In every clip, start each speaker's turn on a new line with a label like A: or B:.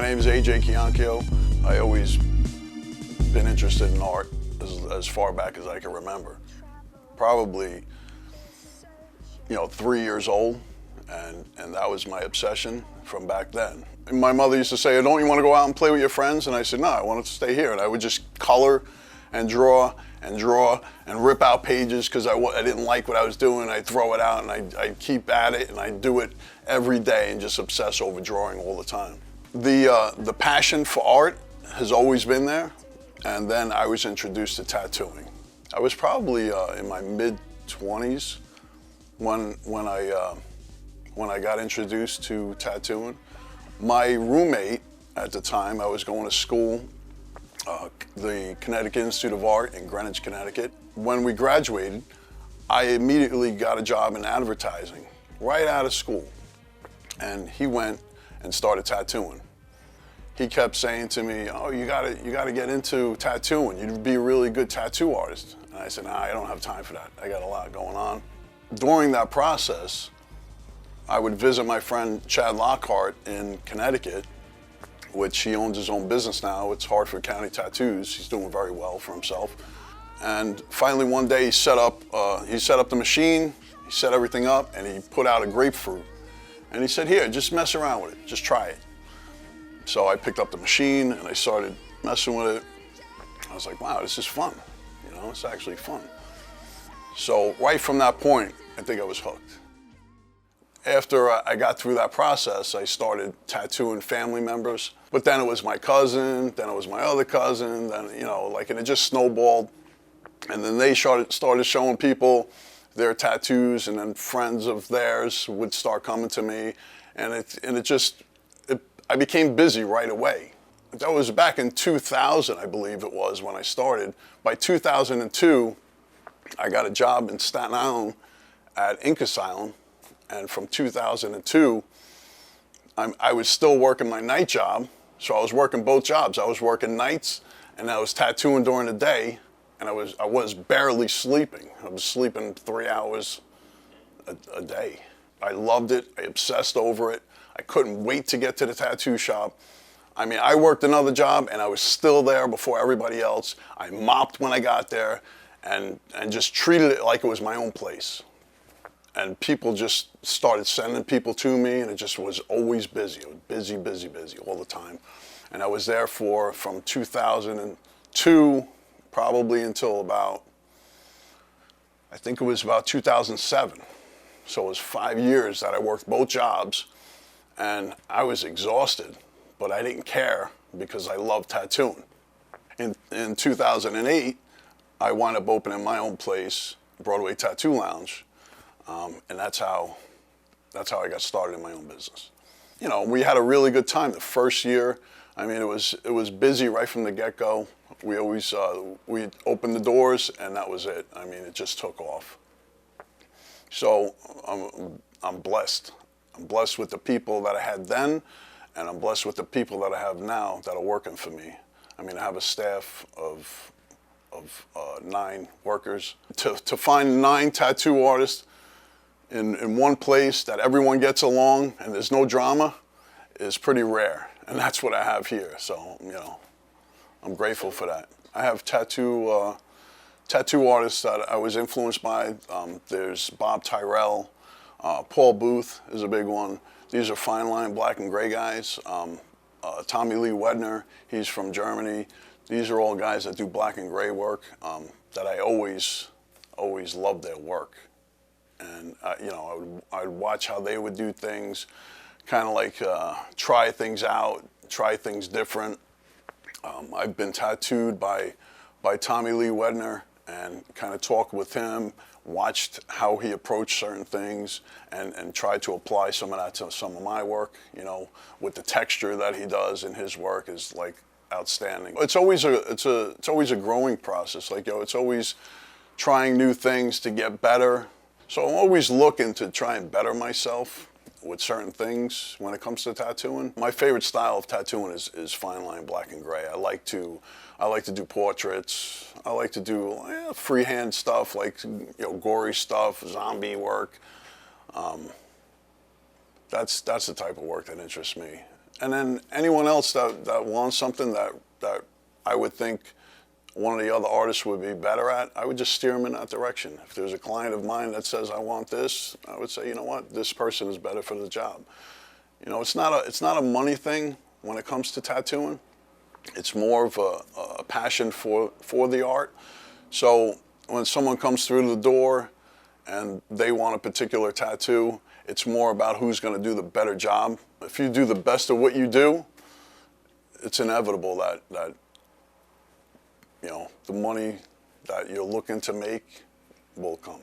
A: My name is AJ Kiankio. I always been interested in art as far back as I can remember. Probably, 3 years old, and that was my obsession from back then. And my mother used to say, "Don't you want to go out and play with your friends?" And I said, "No, I wanted to stay here." And I would just color and draw and rip out pages because I didn't like what I was doing. I'd throw it out and I'd keep at it, and I'd do it every day and just obsess over drawing all the time. The passion for art has always been there, and then I was introduced to tattooing. I was probably in my mid-20s when I got introduced to tattooing. My roommate at the time, I was going to school, the Connecticut Institute of Art in Greenwich, Connecticut. When we graduated, I immediately got a job in advertising right out of school, and he went and started tattooing. He kept saying to me, "Oh, you gotta get into tattooing. You'd be a really good tattoo artist." And I said, "Nah, I don't have time for that. I got a lot going on." During that process, I would visit my friend Chad Lockhart in Connecticut, which he owns his own business now. It's Hartford County Tattoos. He's doing very well for himself. And finally one day he set up the machine, he set everything up, and he put out a grapefruit. And he said, "Here, just mess around with it, just try it." So I picked up the machine and I started messing with it. I was like, wow, this is fun. It's actually fun. So right from that point, I think I was hooked. After I got through that process, I started tattooing family members. But then it was my cousin, then it was my other cousin, then, and it just snowballed. And then they started showing people their tattoos, and then friends of theirs would start coming to me. And I became busy right away. That was back in 2000, I believe it was, when I started. By 2002, I got a job in Staten Island at Ink Asylum. And from 2002, I was still working my night job. So I was working both jobs. I was working nights, and I was tattooing during the day, and I was barely sleeping. I was sleeping 3 hours a day. I loved it. I obsessed over it. I couldn't wait to get to the tattoo shop. I mean, I worked another job, and I was still there before everybody else. I mopped when I got there, and just treated it like it was my own place. And people just started sending people to me, and it just was always busy. It was busy, busy, busy all the time. And I was there from 2002 probably until I think it was about 2007. So it was 5 years that I worked both jobs, and I was exhausted, but I didn't care because I loved tattooing. In 2008, I wound up opening my own place, Broadway Tattoo Lounge. And that's how I got started in my own business. We had a really good time the first year. I mean, it was busy right from the get-go. We always we opened the doors, and that was it. I mean, it just took off. So I'm blessed. I'm blessed with the people that I had then, and I'm blessed with the people that I have now that are working for me. I mean, I have a staff of 9 workers. To find 9 tattoo artists in one place that everyone gets along and there's no drama is pretty rare, and that's what I have here. So I'm grateful for that. I have tattoo artists that I was influenced by. There's Bob Tyrell, Paul Booth is a big one. These are fine line black and gray guys. Tommy Lee Wedner, he's from Germany. These are all guys that do black and gray work that I always loved their work. And I'd watch how they would do things, kind of like try things out, try things different. I've been tattooed by Tommy Lee Wedner and kind of talked with him, watched how he approached certain things, and tried to apply some of that to some of my work. With the texture that he does in his work is like outstanding. It's always a growing process. It's always trying new things to get better. So I'm always looking to try and better myself with certain things when it comes to tattooing. My favorite style of tattooing is fine line black and gray. I like to do portraits. I like to do freehand stuff like gory stuff, zombie work. That's the type of work that interests me. And then anyone else that wants something that I would think one of the other artists would be better at, I would just steer them in that direction. If there's a client of mine that says, I want this, I would say, you know what, this person is better for the job. You know, it's not a money thing when it comes to tattooing. It's more of a passion for the art. So when someone comes through the door and they want a particular tattoo, it's more about who's going to do the better job. If you do the best of what you do, it's inevitable that you know, the money that you're looking to make will come.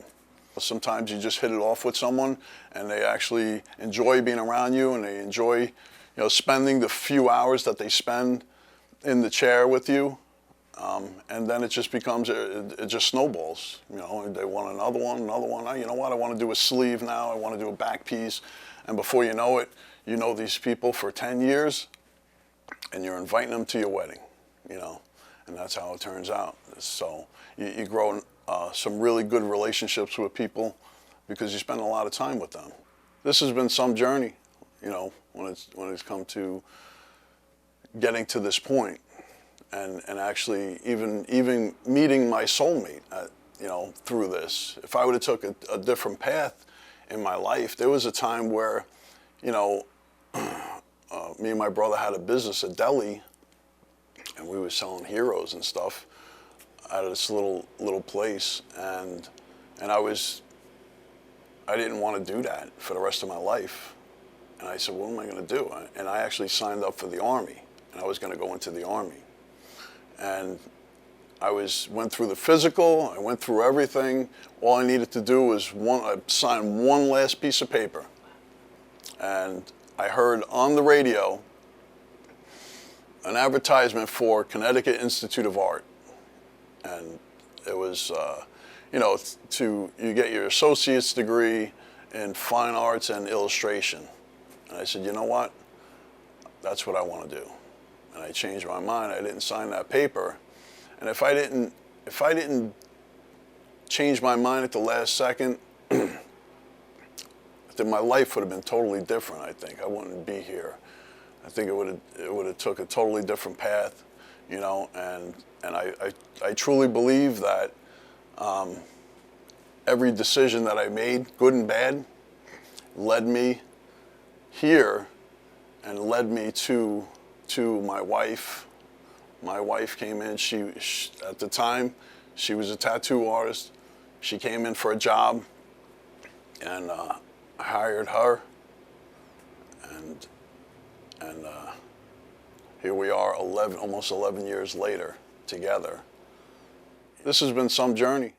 A: Sometimes you just hit it off with someone and they actually enjoy being around you, and they enjoy, you know, spending the few hours that they spend in the chair with you. And then it just becomes, it just snowballs. You know, they want another one. Oh, you know what, I want to do a sleeve now, I want to do a back piece. And before you know it, you know these people for 10 years and you're inviting them to your wedding, you know. And that's how it turns out. So you grow some really good relationships with people because you spend a lot of time with them. This has been some journey, you know, when it's come to getting to this point, and actually even meeting my soulmate, you know, through this. If I would have took a different path in my life, there was a time where, you know, me and my brother had a business, a deli, and we were selling heroes and stuff out of this little place, and I didn't want to do that for the rest of my life. And I said, what am I going to do? And I actually signed up for the Army, and I was going to go into the Army. And I went through the physical, I went through everything. All I needed to do was sign one last piece of paper. And I heard on the radio an advertisement for Connecticut Institute of Art. And it was, you know, you get your associate's degree in fine arts and illustration. And I said, you know what? That's what I want to do. And I changed my mind. I didn't sign that paper. And if I didn't change my mind at the last second, then my life would have been totally different, I think. I wouldn't be here. I think it would have took a totally different path, you know, and I truly believe that every decision that I made, good and bad, led me here and led me to my wife. My wife came in, she at the time, she was a tattoo artist. She came in for a job, and I hired her, and here we are almost 11 years later together. This has been some journey.